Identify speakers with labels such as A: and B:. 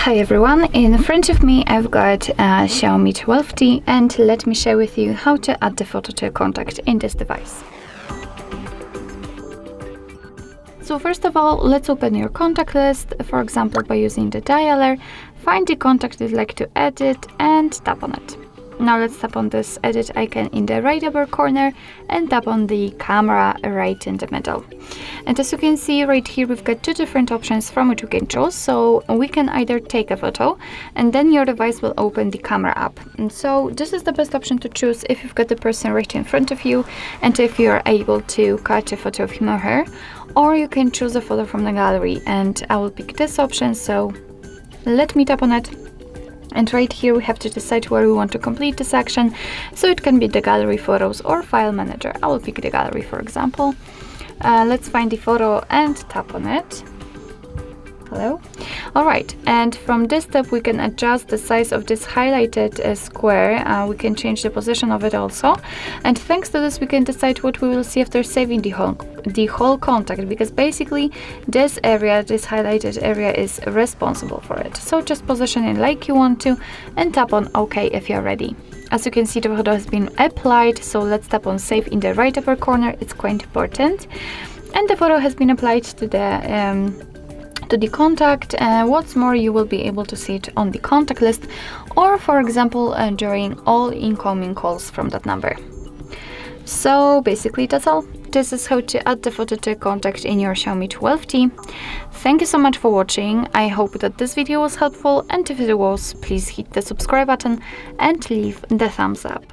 A: Hi everyone, in front of me I've got a Xiaomi 12T and let me share with you how to add the photo to a contact in this device. So first of all, let's open your contact list, for example by using the dialer. Find the contact you'd like to edit and tap on it. Now let's tap on this edit icon in the right upper corner and tap on the camera right in the middle. And as you can see right here, we've got two different options from which we can choose. So we can either take a photo and then your device will open the camera app. And so this is the best option to choose if you've got the person right in front of you and if you're able to catch a photo of him or her. Or you can choose a photo from the gallery, and I will pick this option. So let me tap on it. And right here we have to decide where we want to complete this action. So it can be the gallery, photos or file manager. I will pick the gallery, for example. Let's find the photo and tap on it. Hello. All right, and from this step we can adjust the size of this highlighted square. We can change the position of it also, and thanks to this we can decide what we will see after saving the whole contact, because basically this area, this highlighted area, is responsible for it. So just position it like you want to and tap on OK if you're ready. As you can see, the photo has been applied, so let's tap on save in the right upper corner. It's quite important. And the photo has been applied to the contact. What's more, you will be able to see it on the contact list, or for example during all incoming calls from that number. So basically that's all. This is how to add the photo to a contact in your Xiaomi 12T. Thank you so much for watching. I hope that this video was helpful, and if it was, please hit the subscribe button and leave the thumbs up.